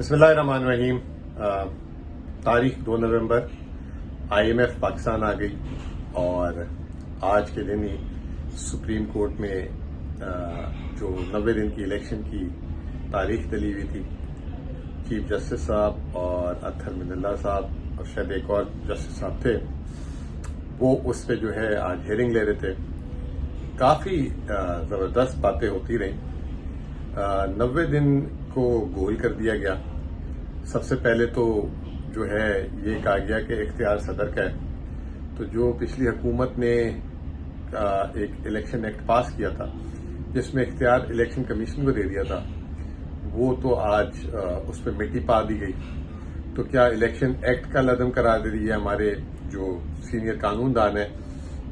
بسم اللہ الرحمن الرحیم۔ تاریخ 2 نومبر IMF پاکستان آ گئی اور آج کے دن ہی سپریم کورٹ میں جو 90 دن کی الیکشن کی تاریخ ڈلی ہوئی تھی، چیف جسٹس صاحب اور اطہر من اللہ صاحب اور شاید ایک اور جسٹس صاحب تھے، وہ اس پہ جو ہے آج ہیئرنگ لے رہے تھے۔ کافی زبردست باتیں ہوتی رہیں۔ 90 دن کو گول کر دیا گیا۔ سب سے پہلے تو جو ہے یہ کہا گیا کہ اختیار صدر کا ہے، تو جو پچھلی حکومت نے ایک الیکشن ایکٹ پاس کیا تھا جس میں اختیار الیکشن کمیشن کو دے دیا تھا، وہ تو آج اس پہ مٹی پا دی گئی۔ تو کیا الیکشن ایکٹ کا عدم قرار دے دی ہے؟ ہمارے جو سینئر قانون دان ہیں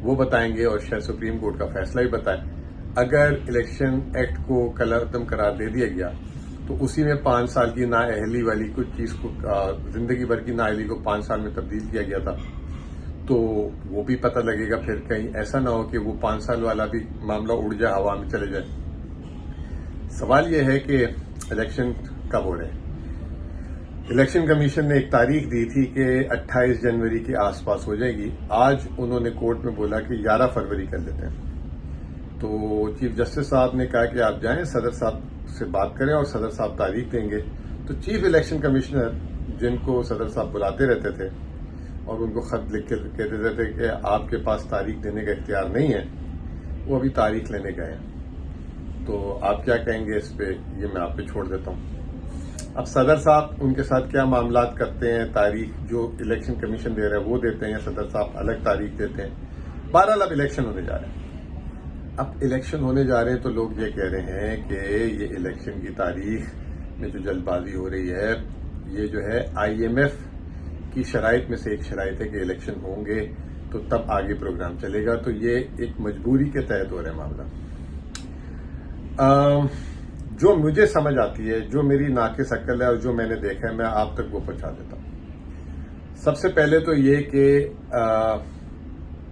وہ بتائیں گے اور شاید سپریم کورٹ کا فیصلہ بھی بتائے۔ اگر الیکشن ایکٹ کو کل عدم قرار دے دیا گیا تو اسی میں 5 سال کی نااہلی والی کچھ چیز کو، زندگی بھر کی نااہلی کو 5 سال میں تبدیل کیا گیا تھا، تو وہ بھی پتہ لگے گا۔ پھر کہیں ایسا نہ ہو کہ وہ 5 سال والا بھی معاملہ اڑ جائے، ہوا میں چلے جائے۔ سوال یہ ہے کہ الیکشن کب ہو رہے ہیں؟ الیکشن کمیشن نے ایک تاریخ دی تھی کہ 28 جنوری کے آس پاس ہو جائے گی۔ آج انہوں نے کورٹ میں بولا کہ 11 فروری کر لیتے ہیں۔ تو چیف جسٹس صاحب نے کہا کہ آپ جائیں، صدر صاحب سے بات کریں اور صدر صاحب تاریخ دیں گے۔ تو چیف الیکشن کمشنر، جن کو صدر صاحب بلاتے رہتے تھے اور ان کو خط لکھ کے کہتے رہتے تھے کہ آپ کے پاس تاریخ دینے کا اختیار نہیں ہے، وہ ابھی تاریخ لینے گئے ہیں۔ تو آپ کیا کہیں گے اس پہ، یہ میں آپ پہ چھوڑ دیتا ہوں۔ اب صدر صاحب ان کے ساتھ کیا معاملات کرتے ہیں، تاریخ جو الیکشن کمیشن دے رہا ہے وہ دیتے ہیں یا صدر صاحب الگ تاریخ دیتے ہیں؟ بہرحال اب الیکشن ہونے جا رہے ہیں۔ اب الیکشن ہونے جا رہے ہیں تو لوگ یہ کہہ رہے ہیں کہ یہ الیکشن کی تاریخ میں جو جلد بازی ہو رہی ہے، یہ جو ہے IMF کی شرائط میں سے ایک شرائط ہے کہ الیکشن ہوں گے تو تب آگے پروگرام چلے گا۔ تو یہ ایک مجبوری کے تحت ہو رہا ہے معاملہ۔ جو مجھے سمجھ آتی ہے، جو میری ناقص عقل ہے اور جو میں نے دیکھا ہے، میں آپ تک وہ پہنچا دیتا ہوں۔ سب سے پہلے تو یہ کہ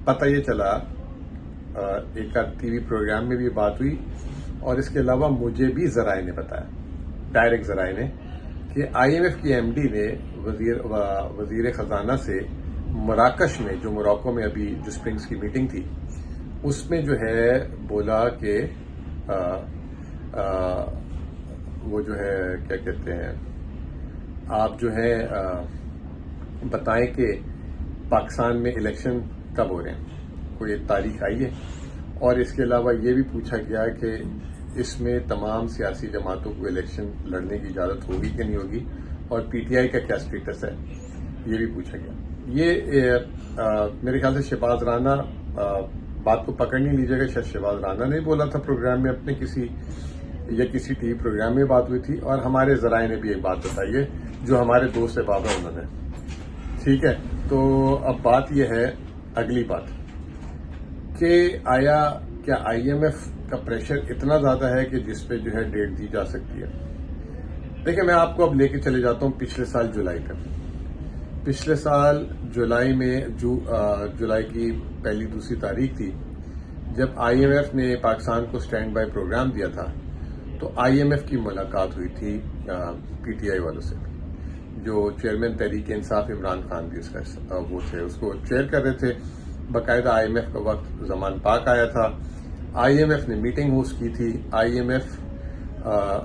پتہ یہ چلا، ایک ٹی وی پروگرام میں بھی بات ہوئی اور اس کے علاوہ مجھے بھی ذرائع نے بتایا، ڈائریکٹ ذرائع نے، کہ IMF کی MD نے وزیر خزانہ سے مراکش میں، جو موراکو میں ابھی جو اسپرنگس کی میٹنگ تھی، اس میں جو ہے بولا کہ وہ جو ہے کیا کہتے ہیں، آپ جو ہے بتائیں کہ پاکستان میں الیکشن کب ہو رہے ہیں، کوئی ایک تاریخ آئی ہے؟ اور اس کے علاوہ یہ بھی پوچھا گیا کہ اس میں تمام سیاسی جماعتوں کو الیکشن لڑنے کی اجازت ہوگی کہ نہیں ہوگی، اور PTI کا کیا سٹیٹس ہے، یہ بھی پوچھا گیا۔ یہ میرے خیال سے شہباز رانا، بات کو پکڑ نہیں لیجیے گا، شاید شہباز رانا نے بولا تھا پروگرام میں اپنے کسی ٹی وی پروگرام میں بات ہوئی تھی، اور ہمارے ذرائع نے بھی ایک بات بتائی ہے جو ہمارے دوست احباب ہیں انہوں نے۔ ٹھیک ہے، تو اب بات یہ ہے، اگلی بات کہ کیا IMF کا پریشر اتنا زیادہ ہے کہ جس پہ جو ہے ڈیٹ دی جا سکتی ہے؟ دیکھیں، میں آپ کو اب لے کے چلے جاتا ہوں پچھلے سال جولائی تک۔ پچھلے سال جولائی میں جولائی کی پہلی دوسری تاریخ تھی جب IMF نے پاکستان کو سٹینڈ بائی پروگرام دیا تھا، تو IMF کی ملاقات ہوئی تھی PTI والوں سے، جو چیئرمین تحریک انصاف عمران خان بھی اس کا وہ تھے، اس کو چیئر کر رہے تھے۔ باقاعدہ IMF کا وقت زمان پاک آیا تھا، IMF نے میٹنگ ہوسٹ کی تھی۔ IMF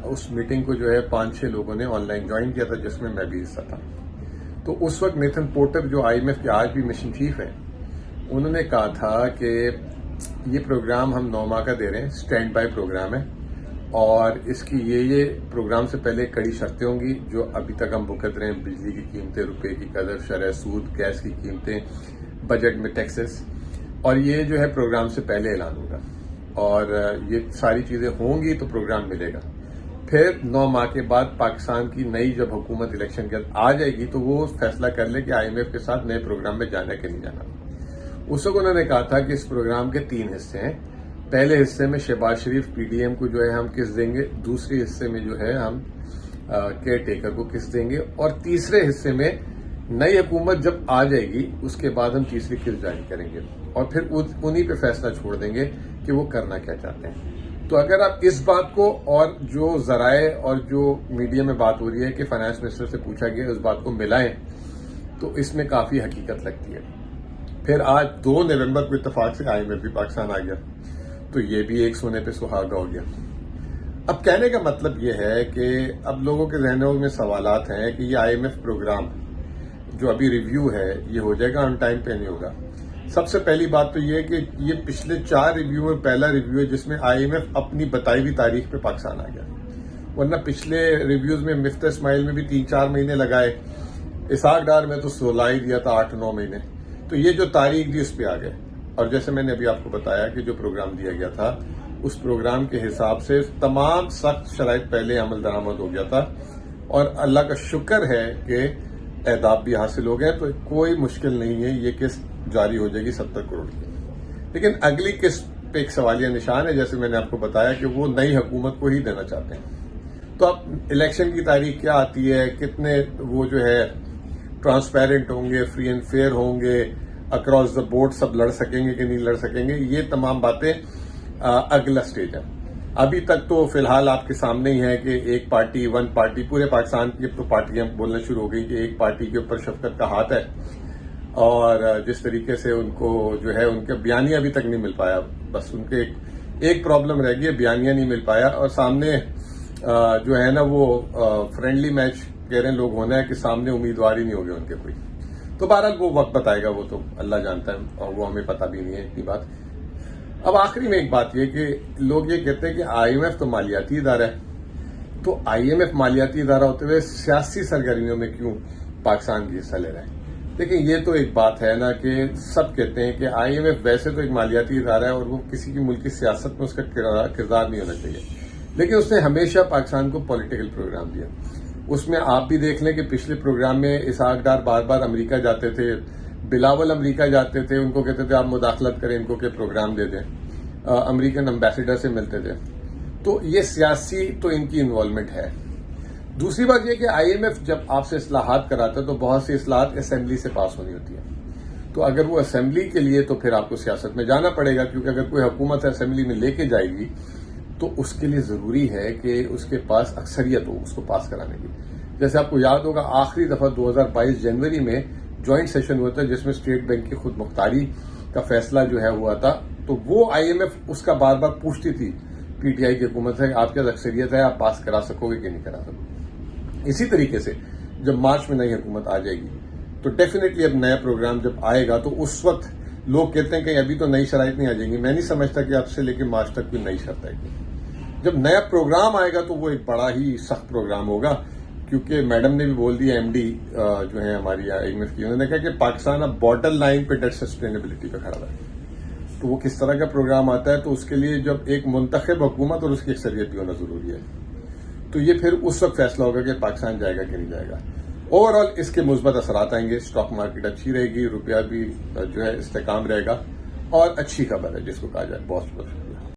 اس میٹنگ کو جو ہے 5-6 لوگوں نے آن لائن جوائن کیا تھا، جس میں میں بھی حصہ تھا۔ تو اس وقت نیتھن پورٹر، جو IMF کے آج بھی مشن چیف ہیں، انہوں نے کہا تھا کہ یہ پروگرام ہم 9 ماہ کا دے رہے ہیں، سٹینڈ بائی پروگرام ہے، اور اس کی یہ پروگرام سے پہلے کڑی شرطیں ہوں گی جو ابھی تک ہم بھگت رہے ہیں: بجلی کی قیمتیں، روپے کی قدر، شرح سود، گیس کی قیمتیں، بجٹ میں ٹیکسز، اور یہ جو ہے پروگرام سے پہلے اعلان ہوگا، اور یہ ساری چیزیں ہوں گی تو پروگرام ملے گا۔ پھر 9 ماہ کے بعد پاکستان کی نئی جب حکومت الیکشن کے بعد آ جائے گی تو وہ فیصلہ کر لے کہ IMF کے ساتھ نئے پروگرام میں جانا کہ نہیں جانا۔ اس وقت انہوں نے کہا تھا کہ اس پروگرام کے 3 حصے ہیں۔ پہلے حصے میں شہباز شریف PDM کو جو ہے ہم قسط دیں گے، دوسرے حصے میں جو ہے ہم کیئر ٹیکر کو قسط دیں گے، اور تیسرے حصے میں نئی حکومت جب آ جائے گی اس کے بعد ہم تیسری قسط جاری کریں گے، اور پھر انہی پہ فیصلہ چھوڑ دیں گے کہ وہ کرنا کیا چاہتے ہیں۔ تو اگر آپ اس بات کو اور جو ذرائع اور جو میڈیا میں بات ہو رہی ہے کہ فائنانس منسٹر سے پوچھا گیا اس بات کو ملائیں تو اس میں کافی حقیقت لگتی ہے. پھر آج 2 نومبر کو اتفاق سے IMF بھی پاکستان آ گیا تو یہ بھی ایک سونے پہ سہاگا ہو گیا. اب کہنے کا مطلب یہ ہے کہ اب لوگوں کے ذہنوں میں سوالات ہیں کہ یہ IMF پروگرام جو ابھی ریویو ہے یہ ہو جائے گا آن ٹائم پہ نہیں ہوگا. سب سے پہلی بات تو یہ ہے کہ یہ پچھلے 4 ریویو میں پہلا ریویو ہے جس میں IMF اپنی بتائی ہوئی تاریخ پہ پاکستان آ گیا. ورنہ پچھلے ریویوز میں مفتح اسماعیل میں بھی 3-4 مہینے لگائے, اسحاق ڈار میں تو 16 ہی دیا تھا 8-9 مہینے. تو یہ جو تاریخ دی اس پہ آ گئے. اور جیسے میں نے ابھی آپ کو بتایا کہ جو پروگرام دیا گیا تھا اس پروگرام کے حساب سے تمام سخت شرائط پہلے عمل درآمد ہو گیا تھا اور اللہ کا شکر ہے کہ اہداف بھی حاصل ہو گئے. تو کوئی مشکل نہیں ہے, یہ قسط جاری ہو جائے گی 70 کروڑ کی. لیکن اگلی قسط پہ ایک سوالیہ نشان ہے, جیسے میں نے آپ کو بتایا کہ وہ نئی حکومت کو ہی دینا چاہتے ہیں. تو اب الیکشن کی تاریخ کیا آتی ہے, کتنے وہ جو ہے ٹرانسپیرنٹ ہوں گے, فری اینڈ فیئر ہوں گے, اکراس دا بورڈ سب لڑ سکیں گے کہ نہیں لڑ سکیں گے, یہ تمام باتیں اگلا سٹیج ہے. ابھی تک تو فی الحال آپ کے سامنے ہی ہے کہ ایک پارٹی ون پارٹی, پورے پاکستان کی اب تو پارٹیاں بولنا شروع ہو گئی کہ ایک پارٹی کے اوپر شفقت کا ہاتھ ہے. اور جس طریقے سے ان کو جو ہے ان کے بیانیہ ابھی تک نہیں مل پایا, بس ان کے ایک پرابلم رہ گئی ہے, بیانیہ نہیں مل پایا. اور سامنے جو ہے نا وہ فرینڈلی میچ کہہ رہے ہیں لوگ ہونا ہے کہ سامنے امیدوار ہی نہیں ہو گئے ان کے کوئی. تو بہرحال وہ وقت بتائے گا, وہ تو اللہ جانتا ہے اور وہ ہمیں پتہ بھی نہیں ہے اتنی بات. اب آخری میں ایک بات یہ کہ لوگ یہ کہتے ہیں کہ IMF تو مالیاتی ادارہ ہے, تو IMF مالیاتی ادارہ ہوتے ہوئے سیاسی سرگرمیوں میں کیوں پاکستان کی حصہ لے رہا ہے. لیکن یہ تو ایک بات ہے نا کہ سب کہتے ہیں کہ IMF ویسے تو ایک مالیاتی ادارہ ہے اور وہ کسی کی ملکی سیاست میں اس کا کردار نہیں ہونا چاہیے, لیکن اس نے ہمیشہ پاکستان کو پولیٹیکل پروگرام دیا. اس میں آپ بھی دیکھ لیں کہ پچھلے پروگرام میں اسحاق ڈار بار بار امریکہ جاتے تھے, بلاول امریکہ جاتے تھے, ان کو کہتے تھے آپ مداخلت کریں, ان کو کہ پروگرام دے دیں, امریکن امبیسڈر سے ملتے تھے. تو یہ سیاسی تو ان کی انوالومنٹ ہے. دوسری بات یہ کہ IMF جب آپ سے اصلاحات کراتا ہے تو بہت سی اصلاحات اسمبلی سے پاس ہونی ہوتی ہے. تو اگر وہ اسمبلی کے لیے تو پھر آپ کو سیاست میں جانا پڑے گا, کیونکہ اگر کوئی حکومت اسمبلی میں لے کے جائے گی تو اس کے لیے ضروری ہے کہ اس کے پاس اکثریت ہو اس کو پاس کرانے کی. جیسے آپ کو یاد ہوگا آخری دفعہ 2022 جنوری میں جوائنٹ سیشن ہوا تھا جس میں اسٹیٹ بینک کی خود مختاری کا فیصلہ جو ہے ہوا تھا. تو وہ IMF اس کا بار بار پوچھتی تھی PTI کی حکومت سے آپ کے پاس اکثریت ہے, آپ پاس کرا سکو گے کہ نہیں کرا سکو گے. اسی طریقے سے جب مارچ میں نئی حکومت آ جائے گی تو ڈیفینیٹلی اب نیا پروگرام جب آئے گا تو اس وقت لوگ کہتے ہیں کہ ابھی تو نئی شرائط نہیں آ جائیں گی. میں نہیں سمجھتا کہ اب سے لے کے مارچ تک کوئی نئی شرط آئے گی. جب نیا پروگرام آئے گا تو وہ ایک بڑا ہی سخت پروگرام ہوگا, کیونکہ میڈم نے بھی بول دیا, MD جو ہے ہماری IMF کی, انہوں نے کہا کہ پاکستان اب باٹم لائن پہ ڈیٹ سسٹینیبلٹی پہ کھڑا ہے. تو وہ کس طرح کا پروگرام آتا ہے تو اس کے لیے جب ایک منتخب حکومت اور اس کی اکثریت بھی ہونا ضروری ہے. تو یہ پھر اس وقت فیصلہ ہوگا کہ پاکستان جائے گا کہ نہیں جائے گا. اوور آل اس کے مثبت اثرات آئیں گے, اسٹاک مارکیٹ اچھی رہے گی, روپیہ بھی جو ہے استحکام رہے گا, اور اچھی خبر ہے جس کو کہا جائے بہت